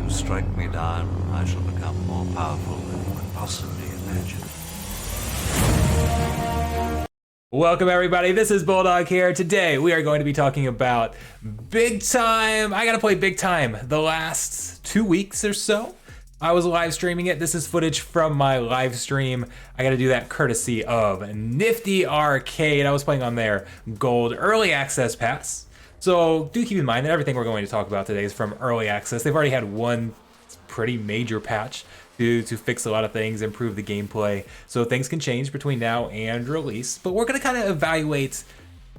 you strike me down, I shall become more powerful than you could possibly imagine. Welcome everybody, this is Bulldog here. Today we are going to be talking about Big Time. I gotta play Big Time the last 2 weeks or so. I was live streaming it. This is footage from my live stream. I gotta do that courtesy of Nifty Arcade. I was playing on their gold early access pass. So do keep in mind that everything we're going to talk about today is from early access. They've already had one pretty major patch to fix a lot of things, improve the gameplay. So things can change between now and release, but we're gonna kind of evaluate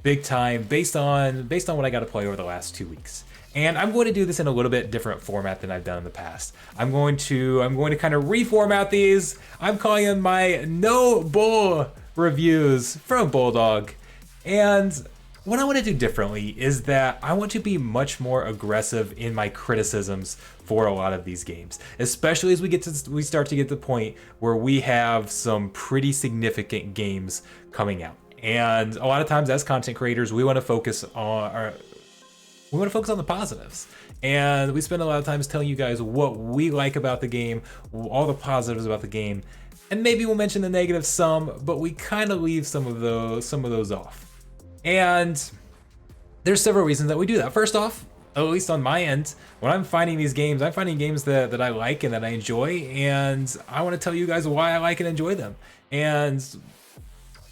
Big Time based on what I got to play over the last 2 weeks. And I'm going to do this in a little bit different format than I've done in the past. I'm going to kind of reformat these. I'm calling them my No Bull reviews from Bulldog. And what I want to do differently is that I want to be much more aggressive in my criticisms for a lot of these games, especially as we start to get to the point where we have some pretty significant games coming out. And a lot of times as content creators, we want to focus on the positives. And we spend a lot of times telling you guys what we like about the game, all the positives about the game, and maybe we'll mention the negatives some, but we kind of leave some of those off. And there's several reasons that we do that. First off, at least on my end, when I'm finding these games, I'm finding games that I like and that I enjoy, and I want to tell you guys why I like and enjoy them. And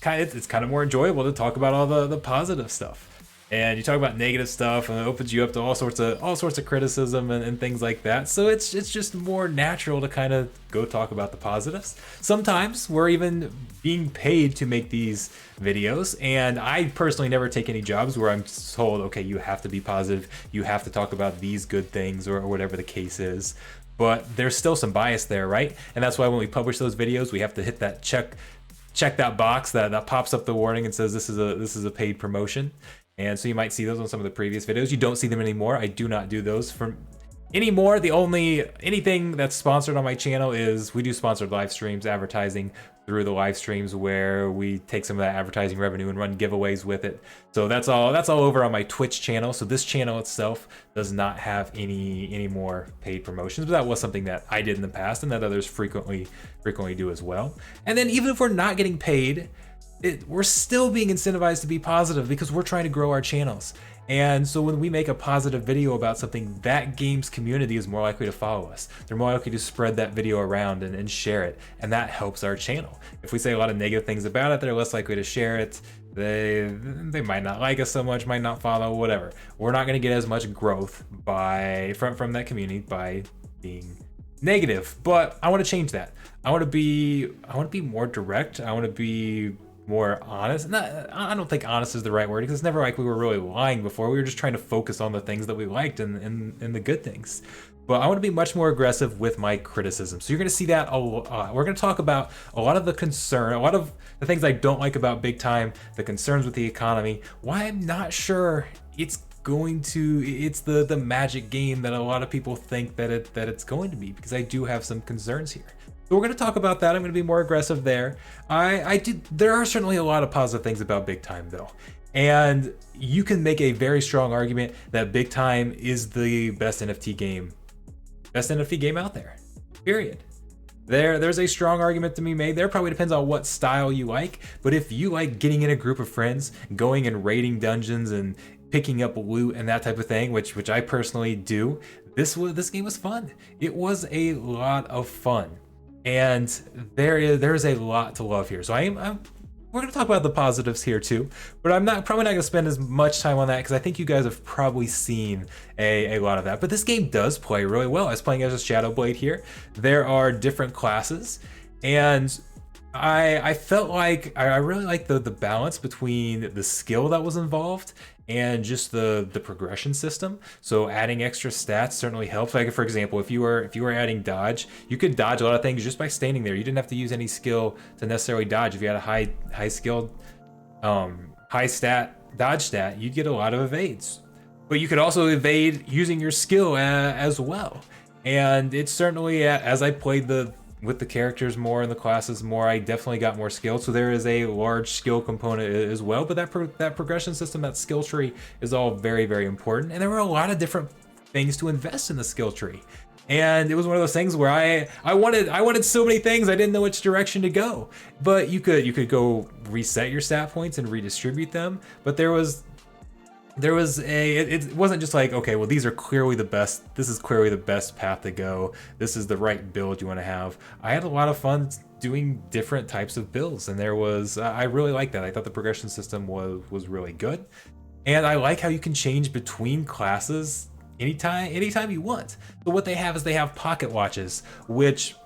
it's kind of more enjoyable to talk about all the positive stuff. And you talk about negative stuff, and it opens you up to all sorts of criticism and things like that. So it's just more natural to kind of go talk about the positives. Sometimes we're even being paid to make these videos, and I personally never take any jobs where I'm told, okay, you have to be positive, you have to talk about these good things, or whatever the case is. But there's still some bias there, right? And that's why when we publish those videos, we have to hit that check that box that pops up the warning and says this is a paid promotion. And so you might see those on some of the previous videos. You don't see them anymore. I do not do those from anymore. Anything that's sponsored on my channel is we do sponsored live streams, advertising through the live streams where we take some of that advertising revenue and run giveaways with it. So that's all over on my Twitch channel. So this channel itself does not have any more paid promotions, but that was something that I did in the past and that others frequently do as well. And then even if we're not getting paid, we're still being incentivized to be positive because we're trying to grow our channels. And so when we make a positive video about something, that game's community is more likely to follow us. They're more likely to spread that video around and share it. And that helps our channel. If we say a lot of negative things about it, they're less likely to share it. They might not like us so much, might not follow, whatever. We're not going to get as much growth from that community by being negative. But I want to change that. I want to be more direct. I want to be more honest. I don't think honest is the right word because it's never like we were really lying before. We were just trying to focus on the things that we liked and the good things. But I want to be much more aggressive with my criticism. So you're going to see that a lot. We're going to talk about a lot of the concern, a lot of the things I don't like about Big Time, the concerns with the economy, why I'm not sure it's the magic game that a lot of people think that it's going to be, because I do have some concerns here. So we're going to talk about that. I'm going to be more aggressive there. There are certainly a lot of positive things about Big Time though. And you can make a very strong argument that Big Time is the best NFT game out there, period. There's a strong argument to be made there. Probably depends on what style you like. But if you like getting in a group of friends, going and raiding dungeons and picking up loot and that type of thing, which I personally do, this game was fun. It was a lot of fun. And there's a lot to love here. So we're going to talk about the positives here too, but I'm probably not going to spend as much time on that because I think you guys have probably seen a lot of that. But this game does play really well. I was playing as a Shadowblade here. There are different classes, and I felt like I really liked the balance between the skill that was involved and just the progression system. So adding extra stats certainly helps. Like for example, if you were adding dodge, you could dodge a lot of things just by standing there. You didn't have to use any skill to necessarily dodge. If you had a high skilled, high stat dodge stat, you'd get a lot of evades. But you could also evade using your skill as well. And it's certainly, as I played with the characters more and the classes more, I definitely got more skill. So there is a large skill component as well. But that progression system, that skill tree is all very, very important. And there were a lot of different things to invest in the skill tree. And it was one of those things where I wanted so many things, I didn't know which direction to go. But you could go reset your stat points and redistribute them. But it wasn't just like, okay, well, these are clearly the best. This is clearly the best path to go. This is the right build you want to have. I had a lot of fun doing different types of builds, and I really liked that. I thought the progression system was really good. And I like how you can change between classes anytime you want. So what they have is they have pocket watches, which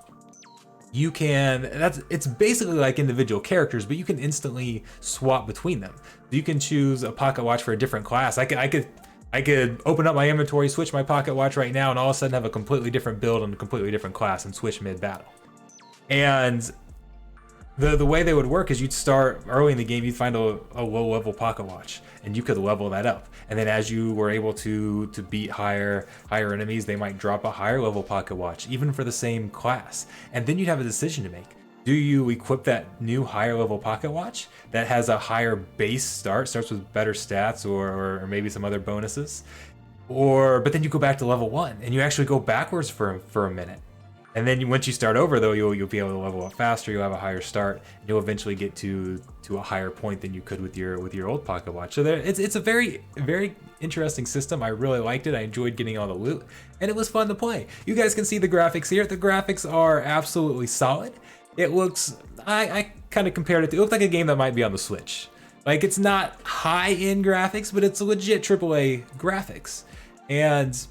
it's basically like individual characters, but you can instantly swap between them. You can choose a pocket watch for a different class. I could open up my inventory, switch my pocket watch right now, and all of a sudden have a completely different build and a completely different class and switch mid-battle. And the way they would work is you'd start early in the game, you'd find a low level pocket watch, and you could level that up. And then as you were able to beat higher enemies, they might drop a higher level pocket watch, even for the same class. And then you'd have a decision to make. Do you equip that new higher level pocket watch that has a higher base starts with better stats or maybe some other bonuses? But then you go back to level 1 and you actually go backwards for a minute. And then once you start over, though, you'll be able to level up faster. You'll have a higher start, and you'll eventually get to a higher point than you could with your old pocket watch. So it's a very, very interesting system. I really liked it. I enjoyed getting all the loot, and it was fun to play. You guys can see the graphics here. The graphics are absolutely solid. It looks, I kind of compared it looked like a game that might be on the Switch. Like, it's not high-end graphics, but it's legit AAA graphics. And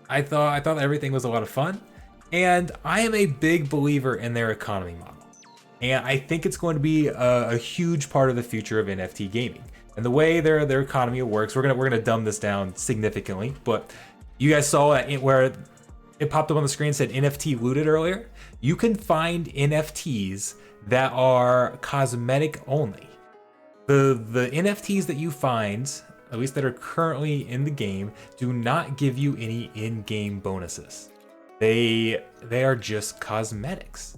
I thought everything was a lot of fun. And I am a big believer in their economy model. And I think it's going to be a huge part of the future of NFT gaming. And the way their economy works, we're gonna dumb this down significantly, but you guys saw that where it popped up on the screen, said NFT looted earlier. You can find NFTs that are cosmetic only. The NFTs that you find, at least that are currently in the game, do not give you any in-game bonuses. They are just cosmetics.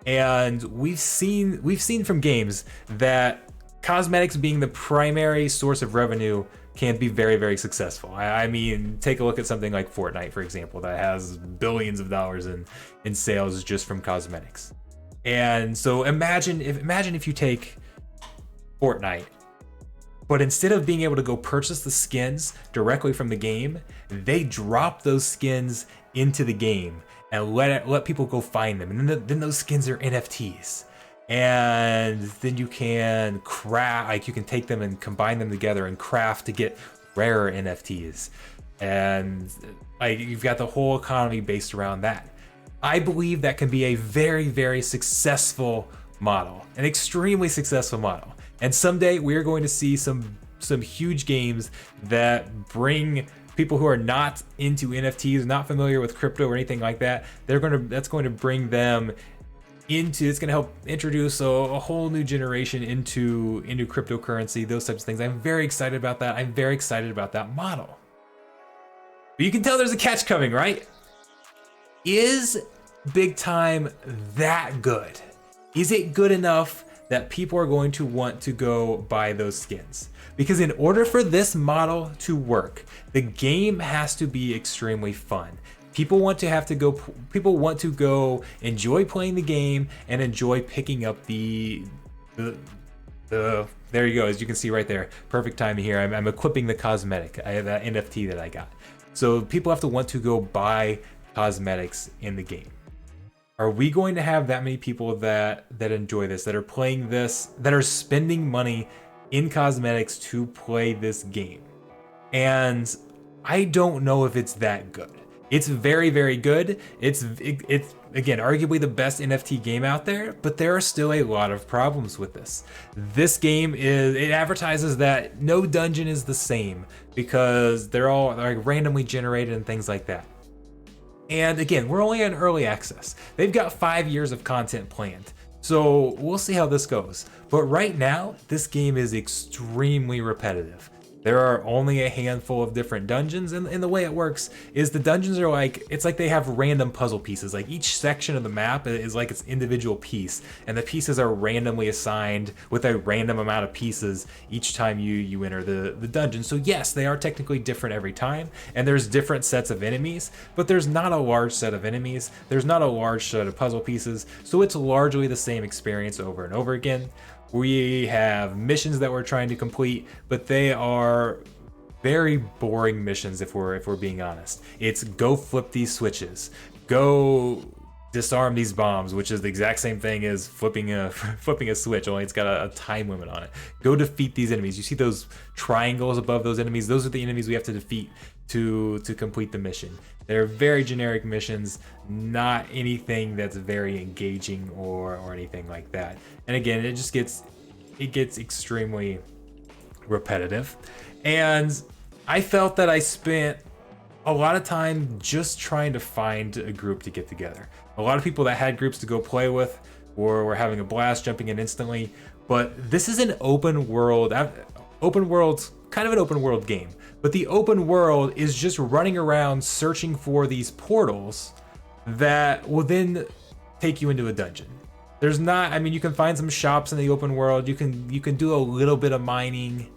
And we've seen from games that cosmetics being the primary source of revenue can be very, very successful. I mean, take a look at something like Fortnite, for example, that has billions of dollars in sales just from cosmetics. And so imagine if you take Fortnite, but instead of being able to go purchase the skins directly from the game, they drop those skins into the game and let people go find them. And then those skins are NFTs. And then you can craft, like you can take them and combine them together and craft to get rarer NFTs. And like you've got the whole economy based around that. I believe that can be a very, very successful model, an extremely successful model. And someday we are going to see some huge games that bring people who are not into NFTs, not familiar with crypto or anything like that. That's going to bring them into. It's going to help introduce a whole new generation into cryptocurrency, those types of things. I'm very excited about that. I'm very excited about that model. But you can tell there's a catch coming, right? Is Big Time that good? Is it good enough that people are going to want to go buy those skins? Because in order for this model to work, the game has to be extremely fun. People want to go enjoy playing the game and enjoy picking up the there you go, as you can see right there, perfect timing here. I'm equipping the cosmetic. I have that NFT that I got. So people have to want to go buy cosmetics in the game. Are we going to have that many people that enjoy this, that are playing this, that are spending money in cosmetics to play this game? And I don't know if it's that good. It's very, very good. It's again, arguably the best NFT game out there, but there are still a lot of problems with this. This game it advertises that no dungeon is the same because they're all like randomly generated and things like that. And again, we're only in early access. They've got 5 years of content planned. So we'll see how this goes. But right now, this game is extremely repetitive. There are only a handful of different dungeons, and the way it works is the dungeons are like, it's like they have random puzzle pieces. Like each section of the map is like its individual piece, and the pieces are randomly assigned with a random amount of pieces each time you enter the dungeon. So yes, they are technically different every time, and there's different sets of enemies, but there's not a large set of enemies. There's not a large set of puzzle pieces, so it's largely the same experience over and over again. We have missions that we're trying to complete, but they are very boring missions if we're being honest. It's go flip these switches, go disarm these bombs, which is the exact same thing as flipping a switch, only it's got a time limit on it. Go defeat these enemies. You see those triangles above those enemies? Those are the enemies we have to defeat to complete the mission. They're very generic missions, not anything that's very engaging or anything like that. And again, it gets extremely repetitive. And I felt that I spent a lot of time just trying to find a group to get together. A lot of people that had groups to go play with were having a blast, jumping in instantly. But this is an open world, kind of an open world game. But the open world is just running around searching for these portals that will then take you into a dungeon. There's not, I mean, you can find some shops in the open world. You can do a little bit of mining,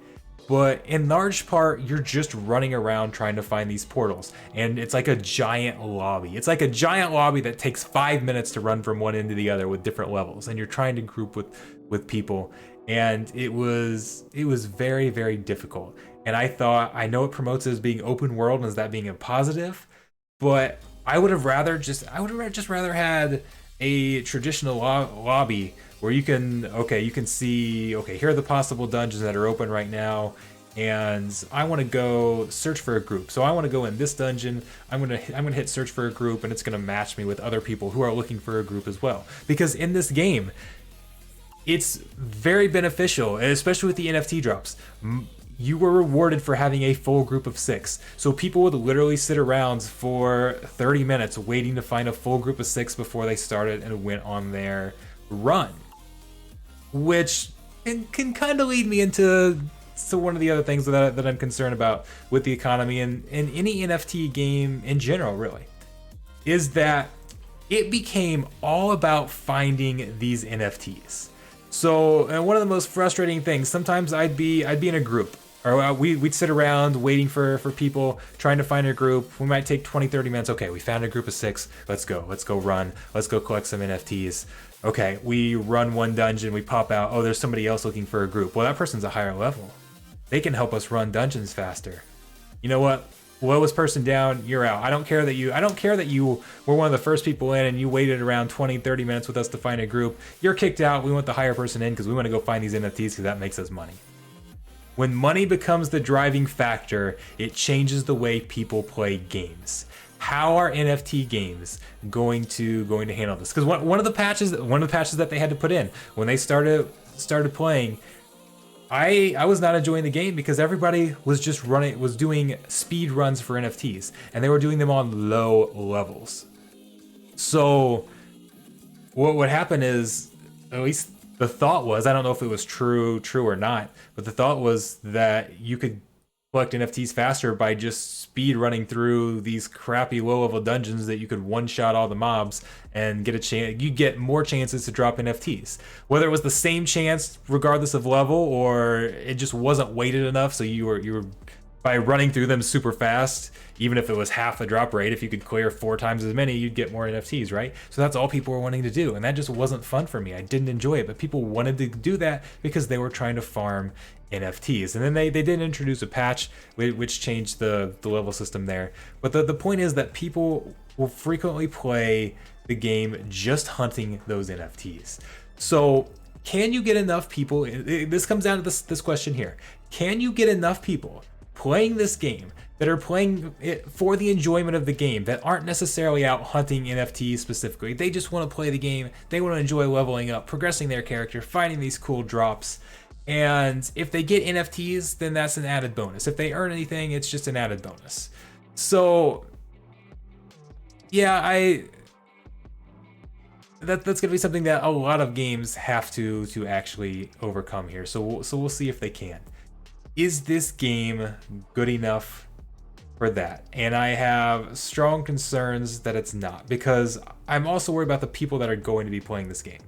but in large part, you're just running around trying to find these portals. And it's like a giant lobby. It's like a giant lobby that takes 5 minutes to run from one end to the other with different levels. And you're trying to group with people. And it was very, very difficult. And I thought, I know it promotes it as being open world and as that being a positive, but I would have just rather had a traditional lobby where you can see, okay, here are the possible dungeons that are open right now, and I want to go search for a group. So I want to go in this dungeon. I'm gonna hit search for a group, and it's gonna match me with other people who are looking for a group as well. Because in this game, it's very beneficial, especially with the NFT drops. You were rewarded for having a full group of 6. So people would literally sit around for 30 minutes waiting to find a full group of 6 before they started and went on their run. Which can kind of lead me into one of the other things that I'm concerned about with the economy and any NFT game in general, really, is that it became all about finding these NFTs. So, and one of the most frustrating things, sometimes I'd be in a group, or we'd sit around waiting for people, trying to find a group. We might take 20, 30 minutes. Okay, we found a group of 6. Let's go run. Let's go collect some NFTs. Okay, we run one dungeon, we pop out. Oh, there's somebody else looking for a group. Well, that person's a higher level. They can help us run dungeons faster. You know what? Lowest person down, you're out. I don't care that you were one of the first people in and you waited around 20, 30 minutes with us to find a group. You're kicked out. We want the higher person in because we want to go find these NFTs because that makes us money. When money becomes the driving factor, it changes the way people play games. How are NFT games going to handle this? Because one of the patches that they had to put in when they started playing, I was not enjoying the game because everybody was doing speed runs for NFTs, and they were doing them on low levels. So what would happen is, at least the thought was, I don't know if it was true or not, but the thought was that you could collect NFTs faster by just speed running through these crappy low-level dungeons that you could one-shot all the mobs and get a chance. You get more chances to drop NFTs. Whether it was the same chance regardless of level, or it just wasn't weighted enough, so you were by running through them super fast, even if it was half the drop rate, if you could clear 4 times as many, you'd get more NFTs, right? So that's all people were wanting to do, and that just wasn't fun for me. I didn't enjoy it, but people wanted to do that because they were trying to farm NFTs. And then they did introduce a patch which changed the level system there. But the point is that people will frequently play the game just hunting those NFTs. So can you get enough people? This comes down to this question here. Can you get enough people playing this game that are playing it for the enjoyment of the game, that aren't necessarily out hunting NFTs specifically? They just want to play the game. They want to enjoy leveling up, progressing their character, finding these cool drops. And if they get NFTs, then that's an added bonus. If they earn anything, it's just an added bonus. So yeah, that's gonna be something that a lot of games have to actually overcome here. So we'll see if they can. is this game good enough for that? And I have strong concerns that it's not, because I'm also worried about the people that are going to be playing this game.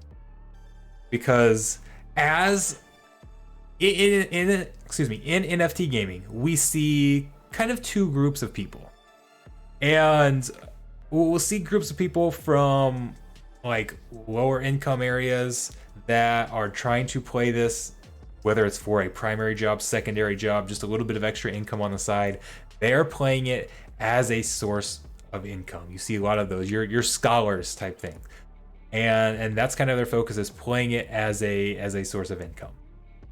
Because as in NFT gaming, we see kind of two groups of people. And we'll see groups of people from like lower income areas that are trying to play this, whether it's for a primary job, secondary job, just a little bit of extra income on the side. They're playing it as a source of income. You see a lot of those, your scholars type thing. And that's kind of their focus, is playing it as a source of income.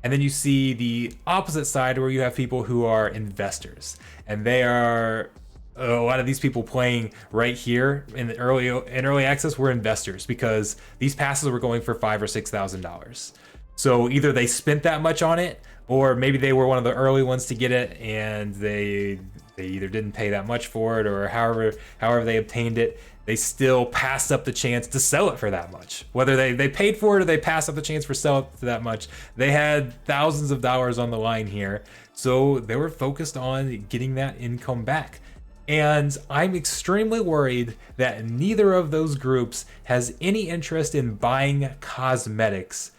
And then you see the opposite side, where you have people who are investors, and they are a lot of these people playing right here in the early access were investors, because these passes were going for $5,000 or $6,000. So either they spent that much on it, or maybe they were one of the early ones to get it, and they either didn't pay that much for it, or however they obtained it, they still passed up the chance to sell it for that much. Whether they paid for it or they passed up the chance for sell it for that much, they had thousands of dollars on the line here. So they were focused on getting that income back. And I'm extremely worried that neither of those groups has any interest in buying cosmetics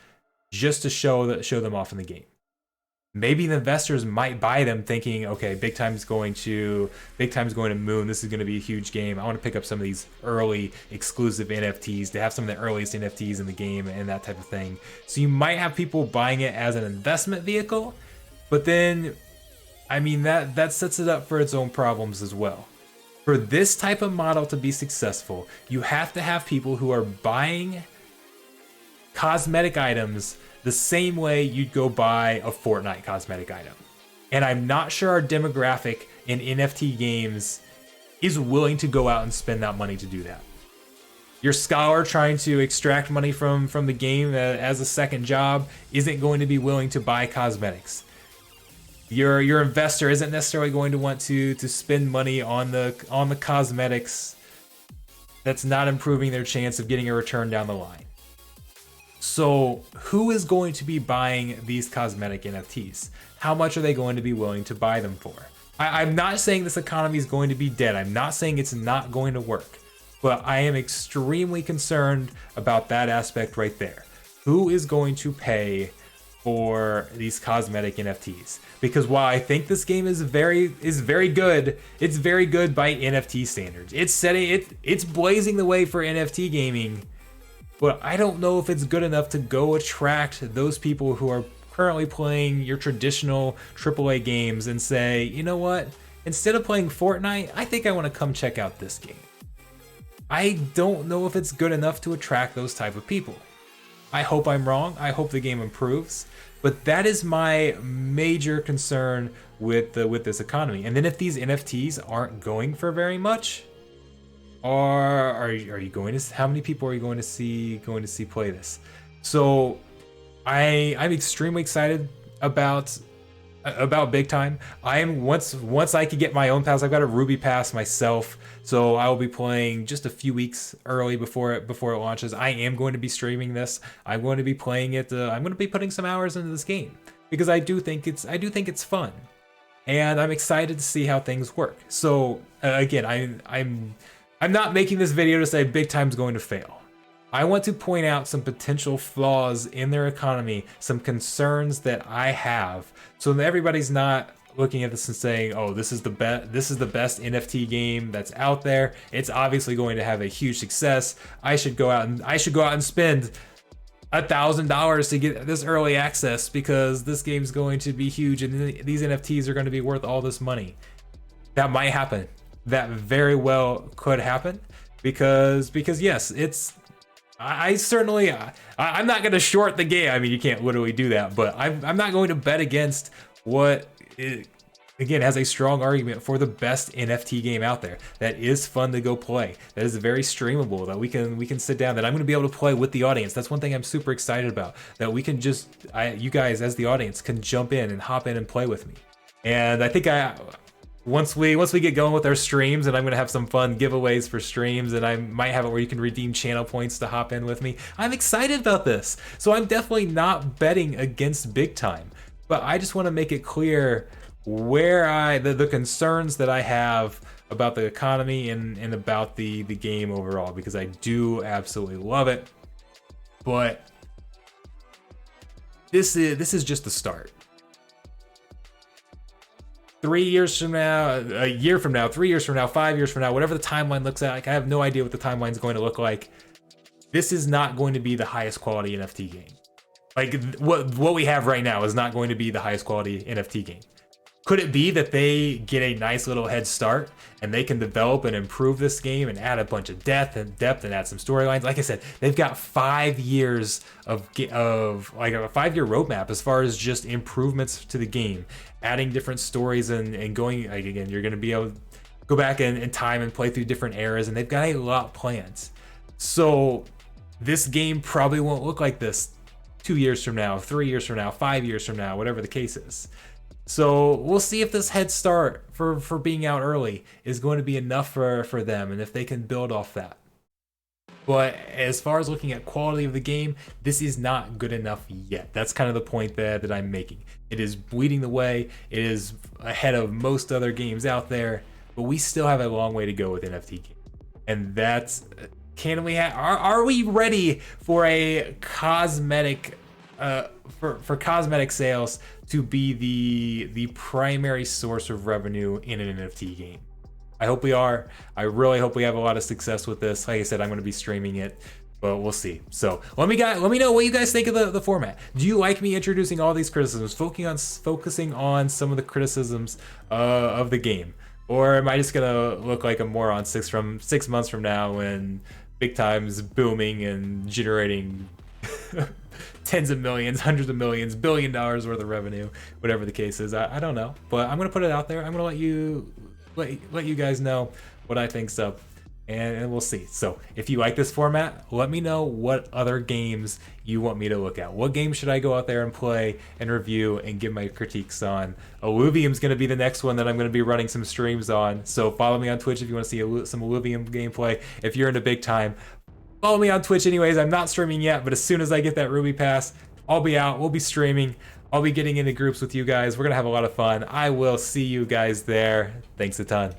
just to show them off in the game. Maybe the investors might buy them thinking, okay, Big Time's going to Moon. This is going to be a huge game. I want to pick up some of these early exclusive NFTs, to have some of the earliest NFTs in the game and that type of thing. So you might have people buying it as an investment vehicle, but then, I mean, that sets it up for its own problems as well. For this type of model to be successful, you have to have people who are buying cosmetic items the same way you'd go buy a Fortnite cosmetic item. And I'm not sure our demographic in NFT games is willing to go out and spend that money to do that. Your scholar trying to extract money from the game as a second job isn't going to be willing to buy cosmetics. Your investor isn't necessarily going to want to spend money on the cosmetics that's not improving their chance of getting a return down the line. So who is going to be buying these cosmetic NFTs? How much are they going to be willing to buy them for? I'm not saying this economy is going to be dead. I'm not saying it's not going to work, but I am extremely concerned about that aspect right there. Who is going to pay for these cosmetic NFTs? Because while I think this game is very good, it's very good by NFT standards. It's blazing the way for NFT gaming. But I don't know if it's good enough to go attract those people who are currently playing your traditional AAA games and say, you know what? Instead of playing Fortnite, I think I want to come check out this game. I don't know if it's good enough to attract those type of people. I hope I'm wrong. I hope the game improves. But that is my major concern with this economy. And then if these NFTs aren't going for very much, or are you going to? How many people are you going to see play this? So I'm extremely excited about Big Time. Once I could get my own pass, I've got a Ruby pass myself, so I will be playing just a few weeks early before it launches. I am going to be streaming this. I'm going to be playing it. I'm going to be putting some hours into this game because I do think it's fun, and I'm excited to see how things work. So again, I'm not making this video to say Big Time's going to fail. I want to point out some potential flaws in their economy, some concerns that I have, so that everybody's not looking at this and saying, "Oh, this is the best NFT game that's out there. It's obviously going to have a huge success. I should go out and spend $1,000 to get this early access because this game's going to be huge and these NFTs are going to be worth all this money." That might happen. That very well could happen because yes, I'm not going to short the game. I mean, you can't literally do that, but I'm not going to bet against what again has a strong argument for the best NFT game out there that is fun to go play, that is very streamable, that we can sit down, that I'm going to be able to play with the audience. That's one thing I'm super excited about, that we can you guys as the audience can jump in and hop in and play with me. And I think once we get going with our streams, and I'm gonna have some fun giveaways for streams, and I might have it where you can redeem channel points to hop in with me. I'm excited about this. So I'm definitely not betting against Big Time, but I just want to make it clear where the concerns that I have about the economy and about the game overall, because I do absolutely love it. But this is just the start. 3 years from now, a year from now, 3 years from now, 5 years from now, whatever the timeline looks like, I have no idea what the timeline is going to look like. This is not going to be the highest quality NFT game. Like what we have right now is not going to be the highest quality NFT game. Could it be that they get a nice little head start and they can develop and improve this game and add a bunch of depth and add some storylines? Like I said, they've got 5 years of like a 5-year roadmap as far as just improvements to the game, adding different stories and going, like, again, you're going to be able to go back in time and play through different eras, and they've got a lot planned. So this game probably won't look like this 2 years from now, 3 years from now, 5 years from now, whatever the case is. So we'll see if this head start for being out early is going to be enough for them, and if they can build off that. But as far as looking at quality of the game, this is not good enough yet. That's kind of the point that I'm making. It is bleeding the way. It is ahead of most other games out there, but we still have a long way to go with NFT game. And that's, are we ready for a cosmetic for cosmetic sales to be the primary source of revenue in an NFT game? I hope we are. I really hope we have a lot of success with this. Like I said, I'm going to be streaming it, but we'll see. So let me know what you guys think of the format. Do you like me introducing all these criticisms, focusing on some of the criticisms of the game, or am I just gonna look like a moron 6 months from now when Big Time's booming and generating tens of millions, hundreds of millions, $1 billion worth of revenue, whatever the case is? I don't know, but I'm gonna put it out there. I'm gonna let you guys know what I think's up, and we'll see. So if you like this format, let me know what other games you want me to look at. What games should I go out there and play and review and give my critiques on? Illuvium's gonna be the next one that I'm gonna be running some streams on, so follow me on Twitch if you want to see some Illuvium gameplay. If you're into Big Time, follow me on Twitch anyways. I'm not streaming yet, but as soon as I get that Ruby Pass, I'll be out. We'll be streaming. I'll be getting into groups with you guys. We're going to have a lot of fun. I will see you guys there. Thanks a ton.